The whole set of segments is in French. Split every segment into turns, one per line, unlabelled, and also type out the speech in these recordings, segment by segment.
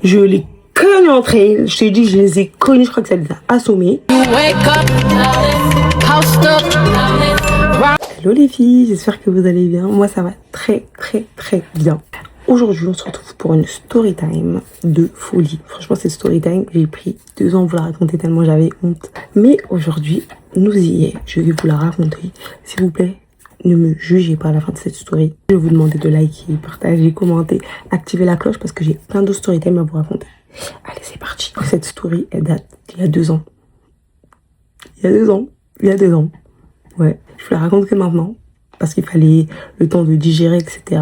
Je les cogne entre elles. Je t'ai dit, je les ai cognées. Je crois que ça les a assommées. Hello les filles, j'espère que vous allez bien. Moi, ça va très bien. Aujourd'hui, on se retrouve pour une story time de folie. Franchement, cette story time, j'ai pris 2 ans à vous la raconter tellement j'avais honte. Mais aujourd'hui, nous y est. Je vais vous la raconter. S'il vous plaît, ne me jugez pas à la fin de cette story. Je vais vous demander de liker, partager, commenter, activer la cloche parce que j'ai plein d'autres story time à vous raconter. Allez, c'est parti. Cette story, elle date d'il y a 2 ans. Il y a 2 ans. Ouais, je vous la raconte que maintenant parce qu'il fallait le temps de digérer, etc.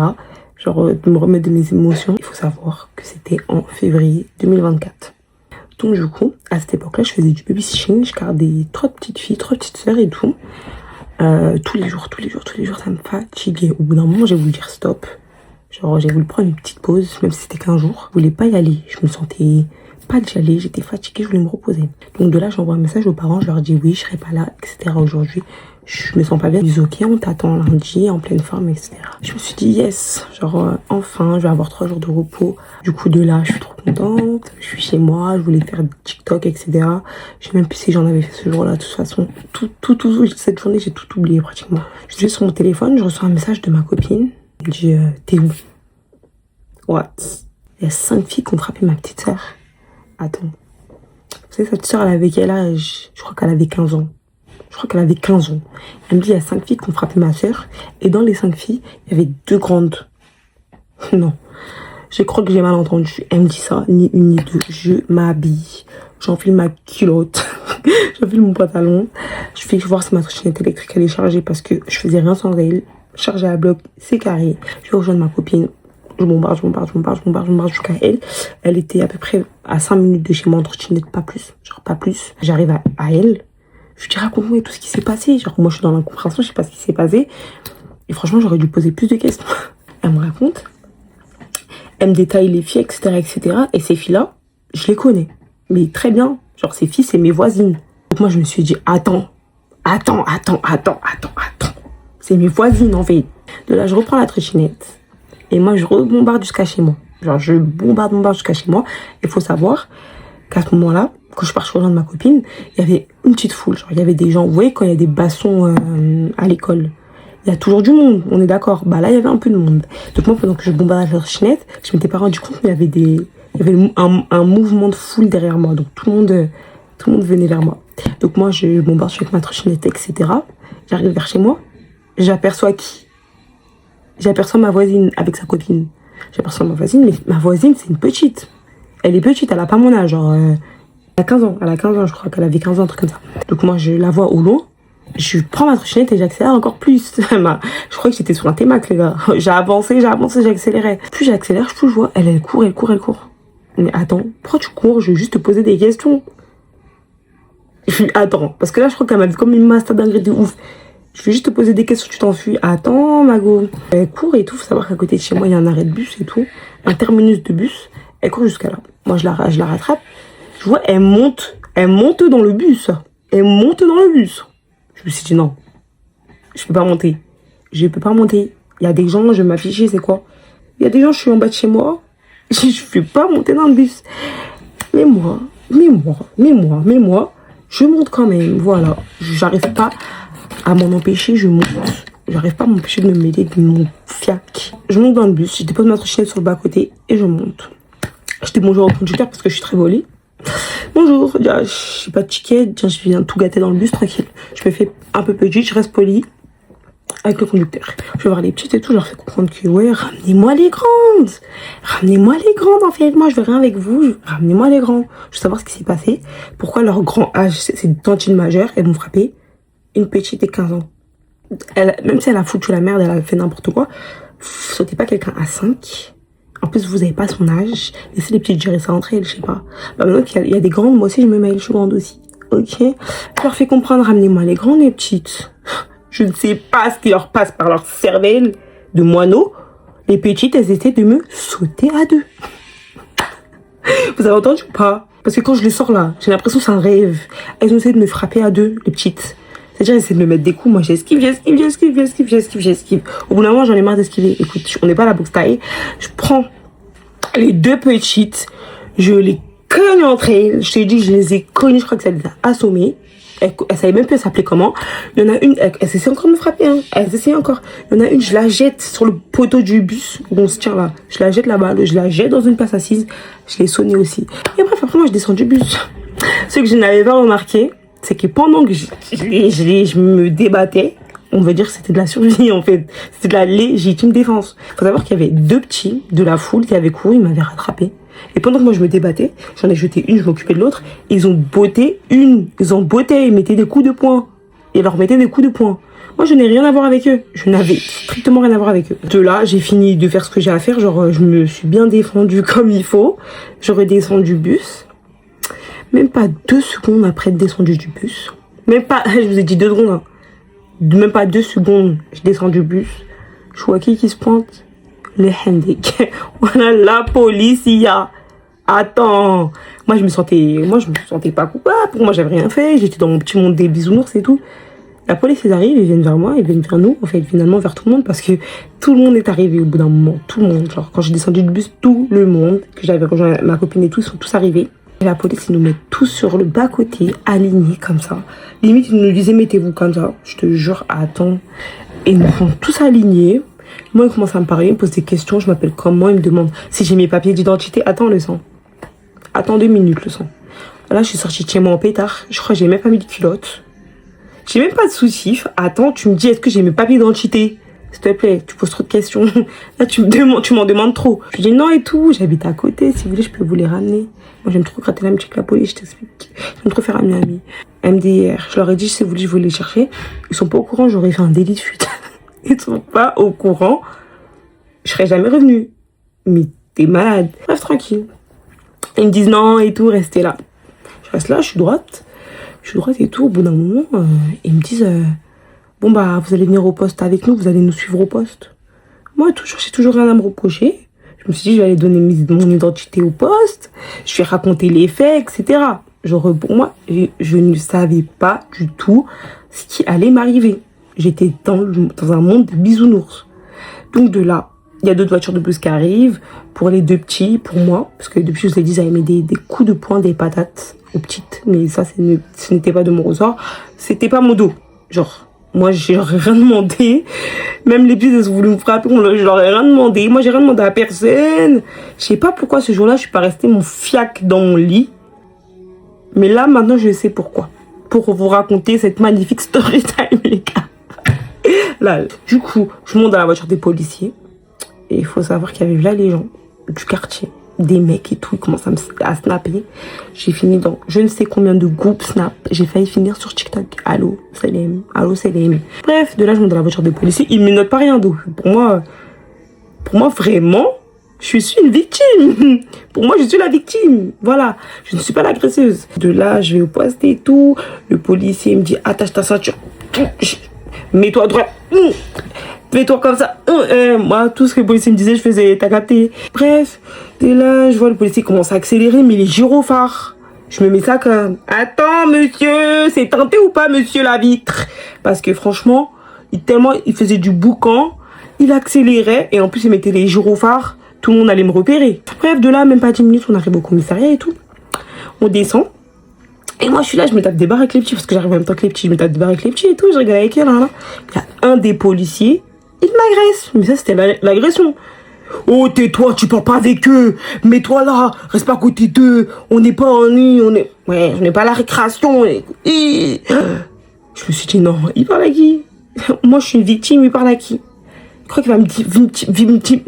Genre de me remettre de mes émotions. Il faut savoir que c'était en février 2024. Donc du coup, à cette époque-là, je faisais du babysitting. Je gardais 3 petites filles, 3 petites sœurs et tout. Tous les jours, ça me fatiguait. Au bout d'un moment, j'ai voulu dire stop. Genre, j'ai voulu prendre une petite pause, même si c'était qu'un jour. Je voulais pas y aller. Je me sentais pas d'y aller. J'étais fatiguée, je voulais me reposer. Donc de là, j'envoie un message aux parents. Je leur dis oui, je serai pas là, etc. Aujourd'hui. Je me sens pas bien. Ils disent ok, on t'attend lundi en pleine forme, etc. Je me suis dit yes, genre enfin, je vais avoir 3 jours de repos. Du coup, de là, je suis trop contente. Je suis chez moi, je voulais faire TikTok, etc. Je sais même plus si j'en avais fait ce jour-là. De toute façon, cette journée, j'ai tout oublié pratiquement. Je suis sur mon téléphone, je reçois un message de ma copine. Elle dit t'es où? What? Il y a 5 filles qui ont frappé ma petite sœur. Attends. Vous savez, cette sœur, elle avait quel âge? Je crois qu'elle avait 15 ans. Elle me dit, il y a 5 filles qui ont frappé ma soeur. Et dans les 5 filles, il y avait 2 grandes. Non. Je crois que j'ai mal entendu. Elle me dit ça, ni une ni deux. Je m'habille. J'enfile ma culotte. J'enfile mon pantalon. Je fais voir si ma trottinette électrique elle est chargée parce que je faisais rien sans elle. Chargée à bloc, c'est carré. Je vais rejoindre ma copine. Je bombarde jusqu'à elle. Elle était à peu près à 5 minutes de chez moi en trottinette, pas plus. Genre pas plus. J'arrive à elle. Je lui dis raconte-moi tout ce qui s'est passé. Genre moi je suis dans l'incompréhension, je sais pas ce qui s'est passé. Et franchement j'aurais dû poser plus de questions. Elle me raconte. Elle me détaille les filles, etc. Et ces filles-là, je les connais. Mais très bien. Genre ces filles, c'est mes voisines. Donc moi je me suis dit attends. C'est mes voisines en fait. De là je reprends la trottinette. Et moi je rebombarde jusqu'à chez moi. Genre je bombarde jusqu'à chez moi. Il faut savoir qu'à ce moment-là, quand je pars rejoindre ma copine, il y avait une petite foule. Genre, il y avait des gens, vous voyez, quand il y a des bassons à l'école, il y a toujours du monde, on est d'accord. Bah là, il y avait un peu de monde. Donc moi, pendant que je bombardais la trottinette, je m'étais pas rendu compte, mais il y avait un mouvement de foule derrière moi. Donc tout le monde venait vers moi. Donc moi, je bombarde avec ma trottinette, etc. J'arrive vers chez moi. J'aperçois qui? J'aperçois ma voisine avec sa copine. J'aperçois ma voisine, mais ma voisine, c'est une petite. Elle est petite, elle a pas mon âge, genre... Elle a 15 ans, je crois qu'elle avait 15 ans, un truc comme ça. Donc moi, je la vois au loin, je prends ma trottinette et j'accélère encore plus. Je crois que j'étais sur un T-Max, les gars. J'ai avancé, j'accélérais. Plus j'accélère, plus je vois, elle court. Mais attends, pourquoi tu cours? Je vais juste te poser des questions. Attends, parce que là, je crois qu'elle m'a vu comme une master dinguerie de ouf. Je vais juste te poser des questions, tu t'enfuis. Attends, Mago. Elle court et tout, faut savoir qu'à côté de chez moi, il y a un arrêt de bus et tout. Un terminus de bus. Elle court jusqu'à là. Moi, je la rattrape. Je vois, elle monte dans le bus. Je me suis dit non, je peux pas monter. Il y a des gens, je vais m'afficher, c'est quoi? Il y a des gens, je suis en bas de chez moi. Je vais pas monter dans le bus. Mais moi, je monte quand même. Voilà, j'arrive pas à m'en empêcher, je monte. J'arrive pas à m'empêcher de me mêler de mon fiac. Je monte dans le bus, je dépose ma trottinette sur le bas-côté et je monte. Je dis bonjour au conducteur parce que je suis très volée. Bonjour, je n'ai pas de ticket, je viens tout gâter dans le bus, tranquille. Je me fais un peu petite, je reste polie avec le conducteur. Je vais voir les petites et tout, je leur fais comprendre que ouais, ramenez-moi les grandes en fait, moi je veux rien avec vous, ramenez-moi les grands. Je veux savoir ce qui s'est passé, pourquoi leur grand âge, c'est une tantine majeure, elles m'ont frappé, une petite de 15 ans. Même si elle a foutu la merde, elle a fait n'importe quoi, sautez pas quelqu'un à 5. En plus, vous n'avez pas son âge. Laissez les petites gérer ça entre elles, je sais pas. Bah, maintenant qu'il y a des grandes, moi aussi, je me mêle, je suis grande aussi. Ok? Je leur fais comprendre, ramenez-moi les grandes et les petites. Je ne sais pas ce qui leur passe par leur cervelle de moineau. Les petites, elles étaient de me sauter à 2. Vous avez entendu ou pas? Parce que quand je les sors là, j'ai l'impression que c'est un rêve. Elles ont essayé de me frapper à 2, les petites. C'est-à-dire, elles essaient de me mettre des coups. Moi, j'esquive. Au bout d'un moment, j'en ai marre d'esquiver. Écoute, on n'est pas à la boxe taille. Je prends les 2 petites. Je les cogne entre elles. Je t'ai dit, je les ai cognées. Je crois que ça les a assommées. Elle savait même plus s'appeler comment. Il y en a une, elle s'essaie encore de me frapper, hein. Elle s'essaie encore. Il y en a une, je la jette sur le poteau du bus où on se tient là. Je la jette là-bas, je la jette dans une place assise. Je l'ai sonnée aussi. Et bref, après moi, je descends du bus. Ce que je n'avais pas remarqué, c'est que pendant que je me débattais, on veut dire que c'était de la survie en fait. C'était de la légitime défense. Faut savoir qu'il y avait 2 petits de la foule qui avaient couru, ils m'avaient rattrapé. Et pendant que moi je me débattais, j'en ai jeté une, je m'occupais de l'autre. Ils ont botté une. Ils mettaient des coups de poing. Ils leur mettaient des coups de poing. Moi je n'ai rien à voir avec eux. Je n'avais strictement rien à voir avec eux. De là, j'ai fini de faire ce que j'ai à faire. Genre, je me suis bien défendue comme il faut. Je redescends du bus. Même pas 2 secondes après être descendu du bus. Même pas, je vous ai dit 2 secondes. Hein. Même pas 2 secondes, je descends du bus. Je vois qui se pointe. Le handicap. Voilà la police, il y a. Attends. Moi, je me sentais pas coupable. Pour moi, j'avais rien fait. J'étais dans mon petit monde des bisounours et tout. La police, ils arrivent, ils viennent vers moi, ils viennent vers nous, en fait, finalement, vers tout le monde, parce que tout le monde est arrivé au bout d'un moment. Tout le monde. Genre, quand j'ai descendu du bus, tout le monde, que j'avais rejoint ma copine et tout, ils sont tous arrivés. Et la police, ils nous mettent tous sur le bas-côté, alignés comme ça. Limite, ils nous disaient, mettez-vous comme ça. Je te jure, attends. Et ils nous font tous alignés. Moi, il commence à me parler, il me pose des questions, je m'appelle comment, il me demande si j'ai mes papiers d'identité. Attends le sang. Attends 2 minutes le sang. Là, je suis sortie de chez moi en pétard. Je crois que j'ai même pas mis de culotte. J'ai même pas de soutif. Attends, tu me dis, est-ce que j'ai mes papiers d'identité? S'il te plaît, tu poses trop de questions. Là, tu m'en demandes trop. Je dis non et tout, j'habite à côté. Si vous voulez, je peux vous les ramener. Moi, j'aime trop gratter l'âme avec la police, je t'explique. J'aime trop faire ami. MDR. Je leur ai dit, si vous voulez, je vais les chercher. Ils sont pas au courant, j'aurais fait un délit de fuite. Ils sont pas au courant. Je serais jamais revenue. Mais t'es malade. Bref, tranquille. Ils me disent non et tout, restez là. Je reste là, je suis droite. Et tout. Au bout d'un moment, ils me disent bon bah vous allez venir au poste avec nous, vous allez nous suivre au poste. Moi, j'ai toujours rien à me reprocher. Je me suis dit, je vais aller donner mon identité au poste. Je vais raconter les faits, etc. Genre, pour moi, je ne savais pas du tout ce qui allait m'arriver. J'étais dans un monde de bisounours. Donc de là, il y a 2 voitures de bus qui arrivent. Pour les 2 petits, pour moi. Parce que depuis, je vous ai dit, j'avais mis des coups de poing, des patates aux petites. Mais ça, ce n'était pas de mon ressort. C'était pas mon dos. Genre, moi, j'aurais rien demandé. Même les petites, elles ont voulu me frapper. Je leur ai rien demandé. Moi, j'ai rien demandé à personne. Je sais pas pourquoi ce jour-là, je suis pas restée mon fiac dans mon lit. Mais là, maintenant, je sais pourquoi. Pour vous raconter cette magnifique story time, les gars. Là, du coup, je monte dans la voiture des policiers. Et il faut savoir qu'il y avait là les gens du quartier, des mecs et tout. Ils commencent à snapper. J'ai fini dans je ne sais combien de groupes snap. J'ai failli finir sur TikTok. Allô, Salem. Allô, Salem. Bref, de là, je monte dans la voiture des policiers. Ils me notent pas rien d'eau. Pour moi, vraiment, je suis une victime. Pour moi, je suis la victime. Voilà. Je ne suis pas l'agresseuse. De là, je vais au poste et tout. Le policier me dit, attache ta ceinture. Mets-toi droit. Fais-toi comme ça. Moi, tout ce que le policier me disait, je faisais. T'as capté. Bref, de là, je vois le policier commence à accélérer, mais les gyrophares. Je me mets ça comme, attends, monsieur, c'est tenté ou pas, monsieur la vitre? Parce que franchement, il faisait du boucan, il accélérait, et en plus, il mettait les gyrophares. Tout le monde allait me repérer. Bref, de là, même pas 10 minutes, on arrive au commissariat et tout. On descend. Et moi, je suis là, je me tape des barres avec les petits, parce que j'arrive en même temps que les petits. Je me tape des barres avec les petits et tout, je rigole avec elle. Là. Il y a un des policiers, il m'agresse. Mais ça, c'était l'agression. Oh, tais-toi, tu parles pas avec eux. Mets-toi là, reste pas à côté d'eux. On n'est pas en nuit, Ouais, on n'est pas à la récréation. Je me suis dit, non, il parle à qui? Moi, je suis une victime, il parle à qui? Il croit qu'il va me dire, victime.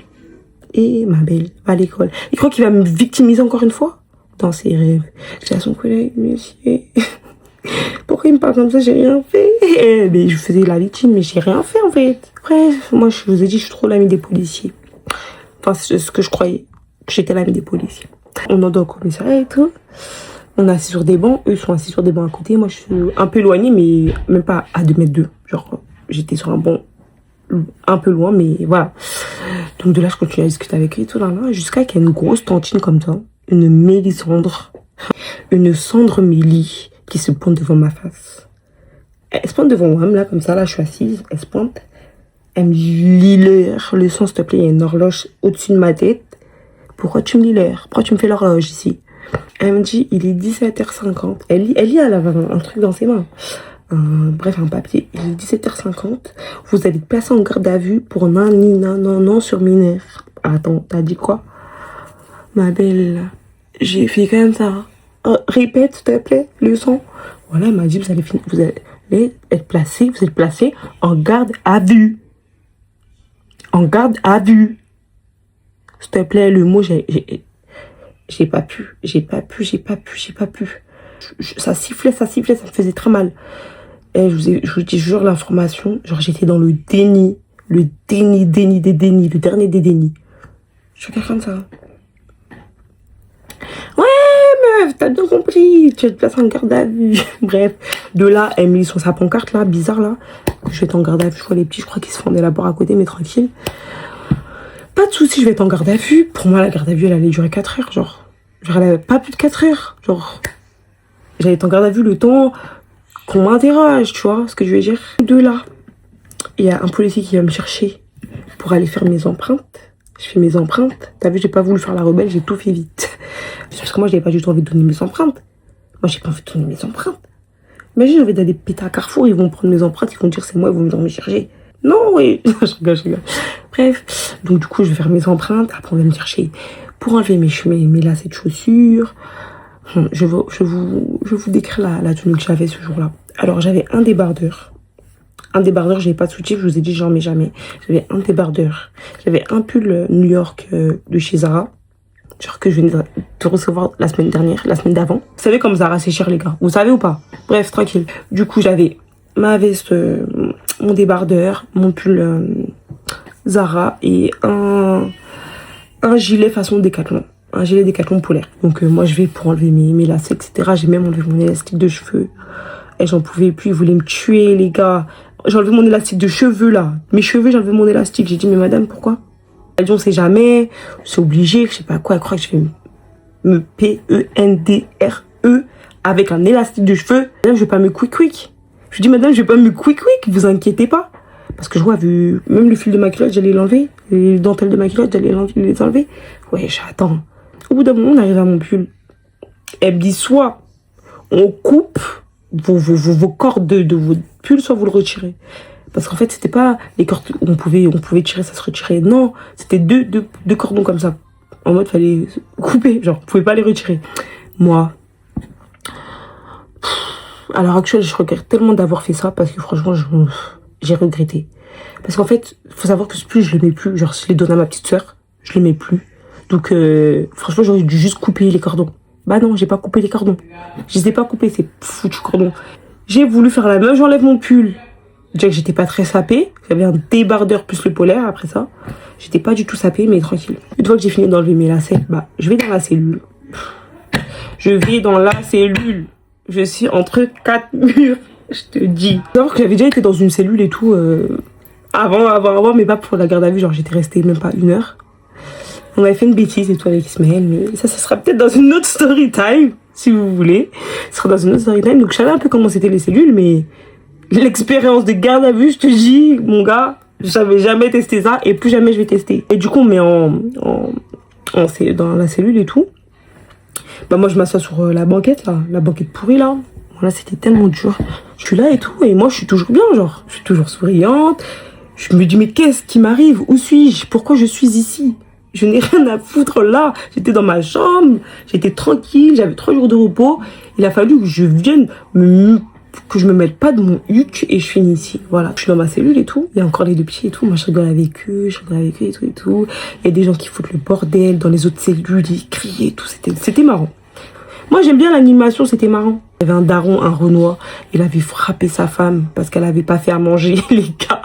Et ma belle, va à l'école. Il croit qu'il va me victimiser encore une fois? Dans ses rêves. J'ai à son collègue, monsieur. Pourquoi il me parle comme ça? J'ai rien fait. Mais je faisais la victime, mais j'ai rien fait en fait. Bref, moi je vous ai dit, je suis trop l'amie des policiers. Enfin, c'est ce que je croyais. Que j'étais l'amie des policiers. On entre au commissariat et tout. On est assis sur des bancs. Eux sont assis sur des bancs à côté. Moi je suis un peu éloignée, mais même pas à 2 mètres d'eux. Genre, j'étais sur un banc un peu loin, mais voilà. Donc de là, je continue à discuter avec eux et tout là, jusqu'à qu'il y ait une grosse tantine comme ça. Une Mélisandre, une Sandre Mélie qui se pointe devant ma face. Elle se pointe devant moi, là, comme ça, là, je suis assise, elle se pointe. Elle me lit le sang, s'il te plaît, il y a une horloge au-dessus de ma tête pourquoi tu me lis l'heure? Pourquoi tu me fais l'horloge ici? Elle me dit, il est 17h50. Elle lit, elle avait un truc dans ses mains. Bref, un papier. Il est 17h50. Vous allez placer en garde à vue pour non sur mineur. Attends, t'as dit quoi? Ma belle, j'ai fait quand même ça. Répète, s'il te plaît, leçon. Voilà, elle m'a dit, vous allez être placé en garde à vue. En garde à vue. S'il te plaît, le mot, j'ai pas pu. Ça sifflait, ça me faisait très mal. Et je vous dis, jure l'information, genre j'étais dans le déni des dénis, le dernier des dénis. Je suis quelqu'un de ça. Ouais, meuf, t'as bien compris, tu vas te placer en garde à vue. Bref, de là, elle met sur sa pancarte là, bizarre là. Je vais être en garde à vue, je vois les petits, je crois qu'ils se font des labos à côté, mais tranquille. Pas de soucis, je vais être en garde à vue. Pour moi, la garde à vue, elle allait durer 4 heures, genre elle avait pas plus de 4 heures, genre. J'allais être en garde à vue le temps qu'on m'interroge, tu vois ce que je veux dire. De là, il y a un policier qui va me chercher pour aller faire mes empreintes. Je fais mes empreintes. T'as vu, j'ai pas voulu faire la rebelle, j'ai tout fait vite. Parce que moi, j'avais pas du tout envie de donner mes empreintes. Moi, j'ai pas envie de donner mes empreintes. Imagine, j'avais d'aller péter à Carrefour, ils vont prendre mes empreintes, ils vont dire c'est moi, ils vont venir me chercher. Non, oui, je rigole. Bref, donc du coup, je vais faire mes empreintes. Après, on va me chercher pour enlever mes lacets de chaussures. Je vous décris la tenue que j'avais ce jour-là. Alors, j'avais un débardeur. J'avais pas de soutif, je vous ai dit, j'en mets jamais. J'avais un débardeur. J'avais un pull New York de chez Zara. Genre que je venais de recevoir la semaine d'avant. Vous savez comme Zara, c'est cher, les gars. Vous savez ou pas? Bref, tranquille. Du coup, j'avais ma veste, mon débardeur, mon pull Zara et un gilet façon Décathlon. Un gilet Décathlon polaire. Donc moi je vais pour enlever mes lacets, etc. J'ai même enlevé mon élastique de cheveux. Et j'en pouvais plus, ils voulaient me tuer, les gars. J'ai enlevé mon élastique de cheveux là. Mes cheveux, j'ai enlevé mon élastique. J'ai dit, mais madame, pourquoi? Elle dit, on sait jamais, c'est obligé, je sais pas quoi. Elle croit que je vais me P-E-N-D-R-E avec un élastique de cheveux. Madame, je vais pas me quick. Je dis, madame, je vais pas me quick, vous inquiétez pas. Parce que je vois, vu même le fil de ma culotte, j'allais l'enlever. Les dentelles de ma culotte, j'allais les enlever. Ouais, j'attends. Au bout d'un moment, on arrive à mon pull. Elle me dit, soit on coupe vos cordes de votre pull, soit vous le retirez. Parce qu'en fait, c'était pas les cordes où on pouvait tirer, ça se retirait. Non, c'était deux cordons comme ça. En mode, fallait couper. Genre, on pouvait pas les retirer. Moi, à l'heure actuelle, je regrette tellement d'avoir fait ça parce que franchement, j'ai regretté. Parce qu'en fait, faut savoir que ce pull, je l'aimais plus. Genre, je l'ai donné à ma petite sœur, je l'aimais plus. Donc, franchement, j'aurais dû juste couper les cordons. Bah non, j'ai pas coupé les cordons. Je les ai pas coupés, ces foutus cordons. J'ai voulu faire la même, j'enlève mon pull. Déjà que j'étais pas très sapée. J'avais un débardeur plus le polaire après ça. J'étais pas du tout sapée, mais tranquille. Une fois que j'ai fini d'enlever mes lacets, bah, je vais dans la cellule. Je suis entre 4 murs, je te dis. Faut savoir que j'avais déjà été dans une cellule et tout, avant, mais pas pour la garde à vue. Genre, j'étais restée même pas 1 heure. On avait fait une bêtise et tout avec Ismaël, mais ça sera peut-être dans une autre story time, si vous voulez. Ce sera dans une autre story time. Donc, je savais un peu comment c'était les cellules, mais l'expérience de garde à vue, je te dis, mon gars, j'avais jamais testé ça et plus jamais je vais tester. Et du coup, on met dans la cellule et tout. Bah, moi, je m'assois sur la banquette, là, la banquette pourrie, là. Voilà, c'était tellement dur. Je suis là et tout, et moi, je suis toujours bien, genre, je suis toujours souriante. Je me dis, mais qu'est-ce qui m'arrive? Où suis-je? Pourquoi je suis ici? Je n'ai rien à foutre là. J'étais dans ma chambre, j'étais tranquille, j'avais 3 jours de repos. Il a fallu que je vienne que je me mette pas de mon huc et je finis ici. Voilà, je suis dans ma cellule et tout. Il y a encore les 2 petits et tout. Moi, je rigole avec eux et tout. Il y a des gens qui foutent le bordel dans les autres cellules, ils crient et tout. C'était marrant. Moi, j'aime bien l'animation, c'était marrant. Il y avait un daron, un Renoir. Il avait frappé sa femme parce qu'elle avait pas fait à manger, les gars.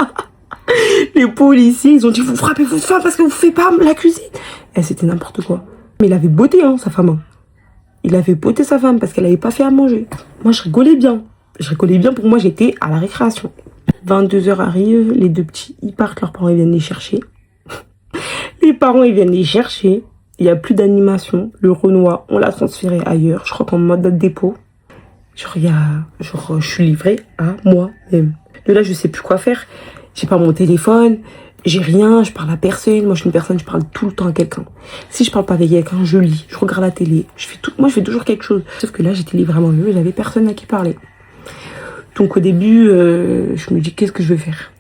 Les policiers, ils ont dit, vous frappez votre femme parce que vous faites pas la cuisine. Et c'était n'importe quoi. Mais il avait botté, hein, sa femme. Il avait botté sa femme parce qu'elle avait pas fait à manger. Moi, je rigolais bien. Pour moi, j'étais à la récréation. 22h arrive, les 2 petits, ils partent, leurs parents, ils viennent les chercher. Les parents, ils viennent les chercher. Il n'y a plus d'animation. Le Renoir, on l'a transféré ailleurs. Je crois qu'en mode dépôt. Je suis livrée à moi-même. Et là, je sais plus quoi faire. J'ai pas mon téléphone. J'ai rien, je parle à personne. Moi, je suis une personne, je parle tout le temps à quelqu'un. Si je parle pas avec quelqu'un, je lis, je regarde la télé. Moi, je fais toujours quelque chose. Sauf que là, j'étais livrée à moi-même, j'avais personne à qui parler. Donc au début, je me dis, qu'est-ce que je vais faire?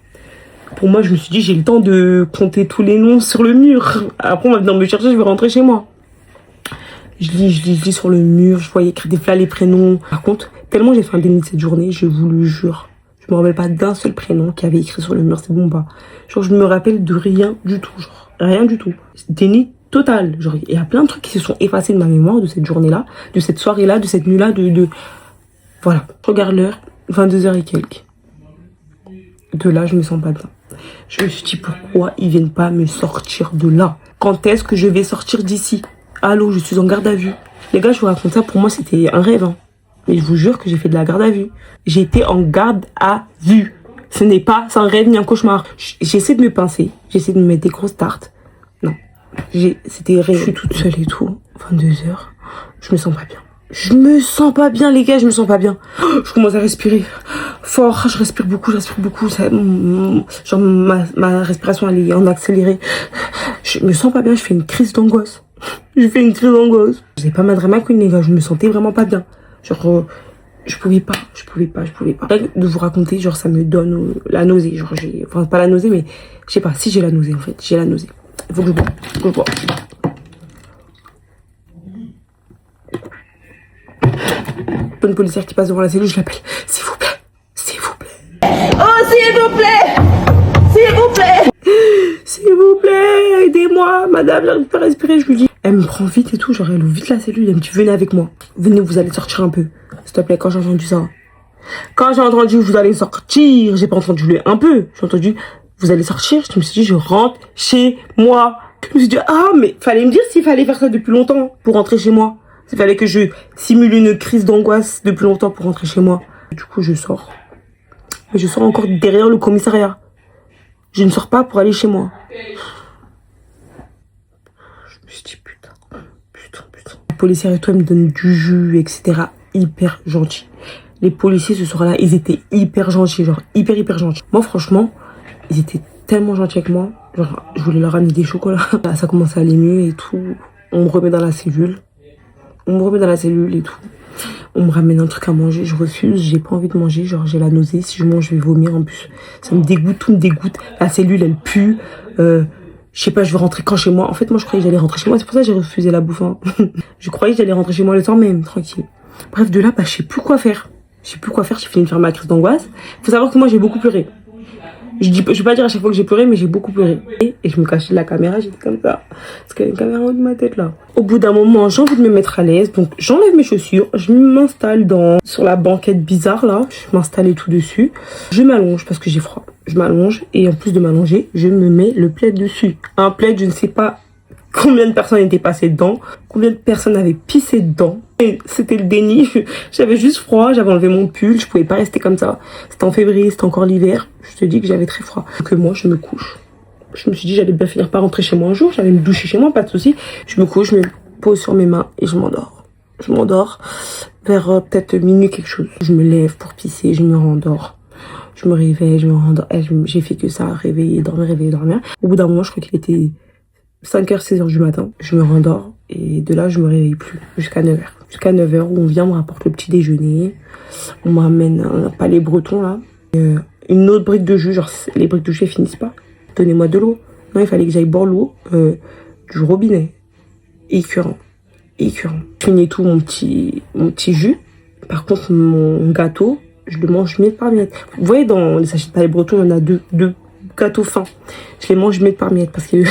Pour moi, je me suis dit, j'ai le temps de compter tous les noms sur le mur. Après, on va venir me chercher, je vais rentrer chez moi. Je lis sur le mur, je voyais écrire des fois les prénoms. Par contre, tellement j'ai fait un déni de cette journée, je vous le jure. Je me rappelle pas d'un seul prénom qui avait écrit sur le mur, c'est bon pas. Genre, je me rappelle de rien du tout, genre, rien du tout. Déni total. Genre, il y a plein de trucs qui se sont effacés de ma mémoire de cette journée-là, de cette soirée-là, de cette nuit-là, Voilà. Je regarde l'heure, 22h et quelques. De là, je me sens pas bien. Je me suis dit, pourquoi ils viennent pas me sortir de là? Quand est-ce que je vais sortir d'ici? Allô, je suis en garde à vue. Les gars, je vous raconte ça, pour moi, c'était un rêve. Hein. Mais je vous jure que j'ai fait de la garde à vue. J'ai été en garde à vue. Ce n'est pas un rêve ni un cauchemar. J'essaie de me pincer. J'essaie de me mettre des grosses tartes. Non. C'était rêve. Je suis toute seule et tout. 22h. Je me sens pas bien. Je me sens pas bien, les gars, je me sens pas bien. Je commence à respirer fort, je respire beaucoup. Ça, genre, ma respiration, elle est en accéléré. Je me sens pas bien, je fais une crise d'angoisse. J'ai pas ma drama queen, les gars, je me sentais vraiment pas bien. Genre, je pouvais pas. De vous raconter, genre, ça me donne la nausée. Genre, enfin, pas la nausée, mais je sais pas, si j'ai la nausée, en fait. J'ai la nausée. Il faut que je bois. Une policière qui passe devant la cellule, je l'appelle. S'il vous plaît. Oh, s'il vous plaît, aidez-moi, madame, j'arrive pas à respirer. Je lui dis, elle me prend vite et tout, genre elle ouvre vite la cellule, elle me dit, venez avec moi. Venez, vous allez sortir un peu. S'il te plaît, quand j'ai entendu ça. Quand j'ai entendu, vous allez sortir, j'ai pas entendu le un peu. J'ai entendu, vous allez sortir, je me suis dit, je rentre chez moi. Je me suis dit, ah, mais fallait me dire s'il fallait faire ça depuis longtemps pour rentrer chez moi. S'il fallait que je simule une crise d'angoisse depuis longtemps pour rentrer chez moi. Du coup, je sors. Mais je sors encore derrière le commissariat. Je ne sors pas pour aller chez moi. Je me suis dit, putain. Les policiers et tout, ils me donnent du jus, etc. Hyper gentils. Les policiers, ce soir-là, ils étaient hyper gentils. Genre, hyper gentils. Moi, franchement, ils étaient tellement gentils avec moi. Genre, je voulais leur amener des chocolats. Là, ça commence à aller mieux et tout. On me remet dans la cellule. Et tout. On me ramène un truc à manger, je refuse, j'ai pas envie de manger, genre j'ai la nausée, si je mange je vais vomir en plus. Ça me dégoûte, tout me dégoûte, la cellule elle pue, je sais pas, je vais rentrer quand chez moi. En fait moi je croyais que j'allais rentrer chez moi, c'est pour ça que j'ai refusé la bouffe. Hein. Je croyais que j'allais rentrer chez moi le soir même, tranquille. Bref, de là, bah je sais plus quoi faire, j'ai fini de faire ma crise d'angoisse. Faut savoir que moi j'ai beaucoup pleuré. Je vais pas dire à chaque fois que j'ai pleuré, mais j'ai beaucoup pleuré. Et je me cachais de la caméra, j'étais comme ça. Parce qu'il y a une caméra au-dessus de ma tête là. Au bout d'un moment, j'ai envie de me mettre à l'aise. Donc j'enlève mes chaussures, je m'installe sur la banquette bizarre là. Je m'installe et tout dessus. Je m'allonge parce que j'ai froid. Je m'allonge et en plus de m'allonger, je me mets le plaid dessus. Un plaid, je ne sais pas combien de personnes étaient passées dedans, combien de personnes avaient pissé dedans. C'était le déni, j'avais juste froid, j'avais enlevé mon pull, je pouvais pas rester comme ça. C'était en février, c'était encore l'hiver, je te dis que j'avais très froid. Donc moi, je me couche. Je me suis dit, j'allais bien finir par rentrer chez moi un jour, j'allais me doucher chez moi, pas de souci. Je me couche, je me pose sur mes mains et je m'endors. Je m'endors vers peut-être minuit quelque chose. Je me lève pour pisser, je me rendors. Je me réveille, je me rendors. J'ai fait que ça, réveiller, dormir. Au bout d'un moment, je crois qu'il était 5h, 6h du matin, je me rendors et de là je me réveille plus jusqu'à 9h. Jusqu'à 9h où on vient me rapporte le petit déjeuner, on m'amène un palais breton là, une autre brique de jus, genre les briques de jus elles finissent pas, donnez-moi de l'eau. Non, il fallait que j'aille boire l'eau du robinet, écœurant. Je finis tout mon petit jus, par contre mon gâteau, je le mange miette par miette. Vous voyez dans les sachets de palais breton, il y en a deux gâteaux fins. Je les mange miette par miette parce que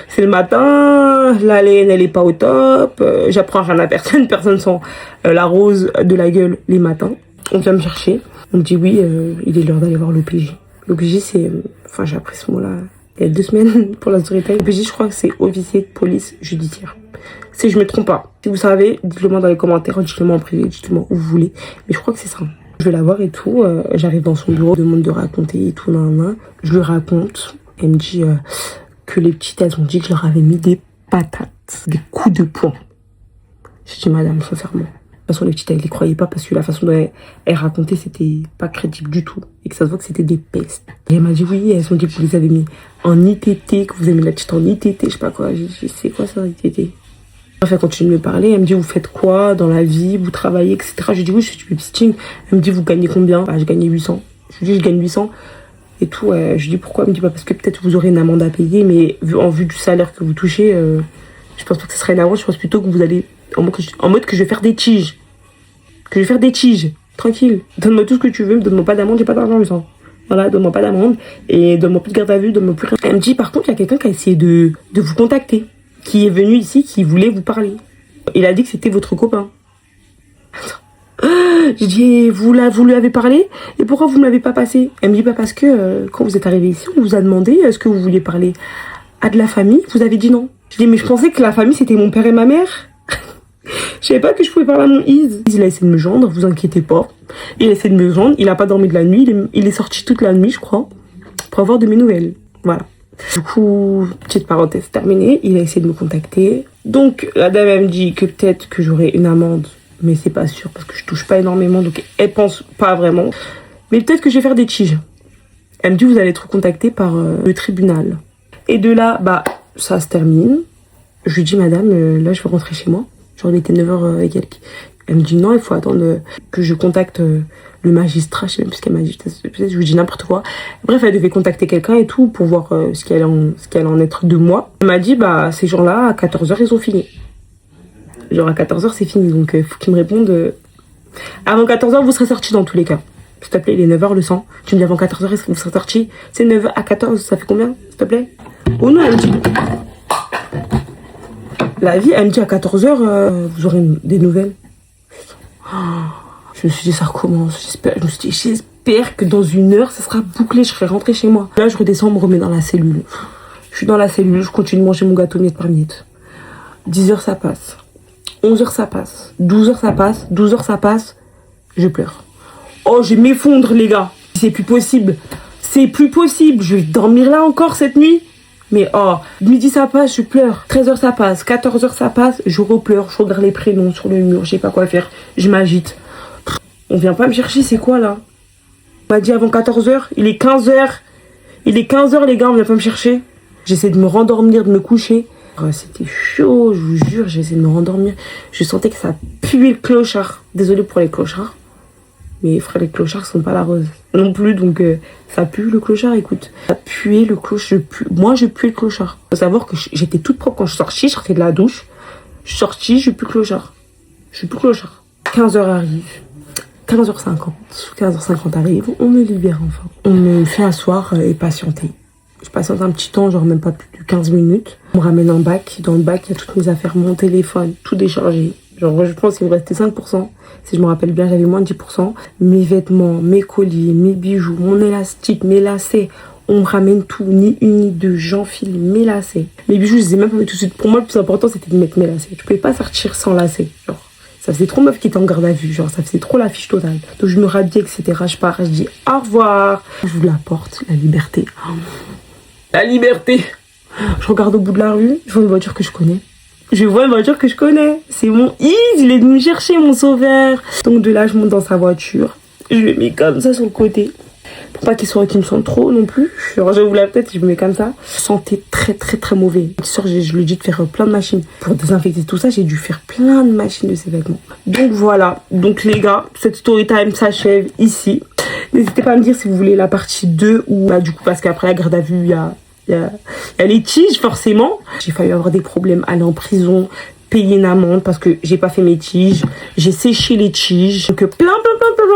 c'est le matin, la laine elle est pas au top, j'apprends rien à personne sent la rose de la gueule les matins. On vient me chercher, on me dit oui, il est l'heure d'aller voir l'OPJ. L'OPJ c'est, enfin j'ai appris ce mot là il y a 2 semaines pour la story time. L'OPJ je crois que c'est officier de police judiciaire. Si je me trompe pas, si vous savez, dites-le moi dans les commentaires, dites-le moi en privé, dites-le moi où vous voulez, mais je crois que c'est ça. Je vais la voir et tout, j'arrive dans son bureau, je demande de raconter et tout, je lui raconte, elle me dit que les petites, elles ont dit que je leur avais mis des patates, des coups de poing. Je dis madame, sincèrement, toute façon, les petites, elles les croyaient pas parce que la façon dont elle racontait, c'était pas crédible du tout. Et que ça se voit que c'était des pestes. Et elle m'a dit, oui, elles ont dit que vous les avez mis en ITT, que vous avez mis la petite en ITT, je sais pas quoi. J'ai dit, c'est quoi ça, ITT? Bref, elle continue de me parler. Elle me dit, vous faites quoi dans la vie? Vous travaillez, etc. Je lui dis, oui, je fais du babysitting. Elle me dit, vous gagnez combien? Bah, je gagnais 800. Je lui dis, je gagne 800. Et tout. Je lui dis, pourquoi? Elle me dit, bah, parce que peut-être vous aurez une amende à payer, mais en vue du salaire que vous touchez, je pense pas que ce serait une amende. Je pense plutôt que vous allez, en mode que je vais faire des tiges. Que je vais faire des tiges. Tranquille. Donne-moi tout ce que tu veux, donne-moi pas d'amende, j'ai pas d'argent, je sens. Voilà, donne-moi pas d'amende. Et donne-moi plus de garde à vue, donne-moi plus rien. Elle me dit, par contre, il y a quelqu'un qui a essayé de vous contacter. Qui est venu ici, qui voulait vous parler. Il a dit que c'était votre copain. J'ai dit, vous lui avez parlé? Et pourquoi vous ne l'avez pas passé? Elle me dit, bah parce que quand vous êtes arrivé ici, on vous a demandé est-ce que vous vouliez parler à de la famille? Vous avez dit non. Je dis, mais je pensais que la famille c'était mon père et ma mère. Je savais pas que je pouvais parler à mon Iz. Il a essayé de me joindre, vous inquiétez pas. Il a essayé de me joindre, il a pas dormi de la nuit, il est sorti toute la nuit, je crois, pour avoir de mes nouvelles. Voilà. Du coup, petite parenthèse terminée, il a essayé de me contacter. Donc, la dame, elle me dit que peut-être que j'aurai une amende, mais c'est pas sûr parce que je touche pas énormément, donc elle pense pas vraiment. Mais peut-être que je vais faire des tiges. Elle me dit, vous allez être contacté par le tribunal. Et de là, bah, ça se termine. Je lui dis, madame, là, je vais rentrer chez moi. Genre, il était 9h et quelques. Elle me dit, non, il faut attendre que je contacte le magistrat. Je sais même plus ce qu'elle m'a dit. Je lui dis n'importe quoi. Bref, elle devait contacter quelqu'un et tout pour voir ce qu'elle allait en être de moi. Elle m'a dit, bah, ces gens-là, à 14h, ils ont fini. Genre, à 14h, c'est fini. Donc, il faut qu'ils me répondent. Avant 14h, vous serez sortis dans tous les cas. S'il te plaît, il est 9h le sang. Tu me dis avant 14h, vous serez sortis. C'est 9h à 14, ça fait combien, s'il te plaît? Oh non, elle me dit. La vie, elle me dit à 14h, vous aurez des nouvelles. Je me suis dit, ça recommence. Je me suis dit, j'espère que dans 1 heure, ça sera bouclé. Je serai rentrée chez moi. Là, je redescends, me remets dans la cellule. Je suis dans la cellule, je continue de manger mon gâteau miette par miette. 10h, ça passe. 11h, ça passe. 12h, ça passe. 12h, ça passe. Je pleure. Oh, je m'effondre, les gars. C'est plus possible. C'est plus possible. Je vais dormir là encore cette nuit. Mais oh, midi ça passe, je pleure. 13h ça passe, 14h ça passe, je repleure, je regarde les prénoms sur le mur, je sais pas quoi faire, je m'agite. On vient pas me chercher, c'est quoi là? On m'a dit avant 14h, il est 15h. Il est 15h les gars, on vient pas me chercher. J'essaie de me rendormir, de me coucher. Oh, c'était chaud, je vous jure, j'ai essayé de me rendormir. Je sentais que ça puait le clochard. Désolée pour les clochards. Mais frère, les clochards sont pas la rose non plus, donc ça pue le clochard, écoute. Ça puait le clochard, moi je pue le clochard. Faut savoir que j'étais toute propre quand je suis sortie, je sortais de la douche. Je suis sortie, je pue le clochard. Je suis plus clochard. 15h arrive, 15h50. 15h50 arrive, on me libère enfin. On me fait asseoir et patienter. Je patiente un petit temps, genre même pas plus de 15 minutes. On me ramène un bac, dans le bac il y a toutes mes affaires, mon téléphone, tout déchargé. Genre je pense qu'il me restait 5%. Si je me rappelle bien, j'avais moins de 10%. Mes vêtements, mes colliers, mes bijoux, mon élastique, mes lacets. On me ramène tout, ni une ni deux. J'enfile mes lacets. Mes bijoux, je les ai même pas mis tout de suite. Pour moi, le plus important, c'était de mettre mes lacets. Je pouvais pas sortir sans lacets. Genre, ça faisait trop meuf qui était en garde à vue. Genre, ça faisait trop l'affiche totale. Donc, je me rhabille, etc. Je pars, je dis au revoir. J'ouvre la porte, la liberté. La liberté. Je regarde au bout de la rue, je vois une voiture que je connais. C'est mon Iz, il est venu me chercher, mon sauveur. Donc de là, je monte dans sa voiture. Je le mets comme ça sur le côté. Pour pas qu'il me sente trop non plus. Genre, j'ouvre la tête, je me mets comme ça. Je sentais très très très mauvais. Je lui ai dit de faire plein de machines. Pour désinfecter tout ça, j'ai dû faire plein de machines de ses vêtements. Donc voilà. Donc les gars, cette story time s'achève ici. N'hésitez pas à me dire si vous voulez la partie 2 ou bah, du coup, parce qu'après la garde à vue, il y a les tiges, forcément. J'ai failli avoir des problèmes, aller en prison, payer une amende parce que j'ai pas fait mes tiges. J'ai séché les tiges. Donc plein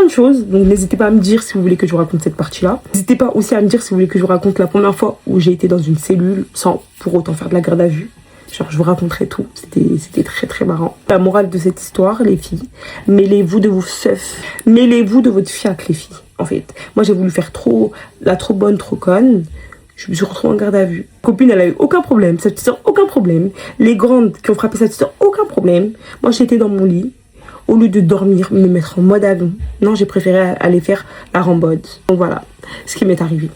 de choses. Donc n'hésitez pas à me dire si vous voulez que je vous raconte cette partie-là. N'hésitez pas aussi à me dire si vous voulez que je vous raconte la première fois où j'ai été dans une cellule sans pour autant faire de la garde à vue. Genre, je vous raconterai tout. C'était très très marrant. La morale de cette histoire, les filles, mêlez-vous de vos seufs. Mêlez-vous de votre fiac, les filles. En fait, moi j'ai voulu faire la trop bonne, trop conne. Je me suis retrouvée en garde à vue. Ma copine, elle a eu aucun problème. Cette histoire, aucun problème. Les grandes qui ont frappé cette histoire, aucun problème. Moi, j'étais dans mon lit. Au lieu de dormir, me mettre en mode avion. Non, j'ai préféré aller faire la rambode. Donc voilà, ce qui m'est arrivé.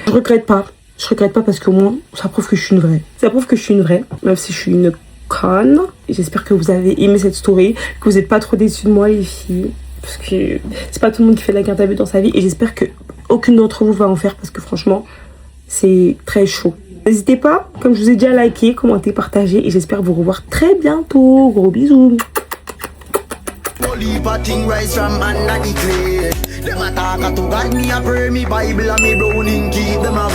Je regrette pas. Je regrette pas parce qu'au moins, ça prouve que je suis une vraie. Ça prouve que je suis une vraie. Même si je suis une shukran. J'espère que vous avez aimé cette story, que vous n'êtes pas trop déçus de moi les filles. Parce que c'est pas tout le monde qui fait de la garde à vue dans sa vie. Et j'espère que aucune d'entre vous va en faire parce que franchement, c'est très chaud. N'hésitez pas, comme je vous ai dit, à liker, commenter, partager. Et j'espère vous revoir très bientôt. Gros bisous.
Them a talk to God, me a pray, me Bible and me Browning keep them a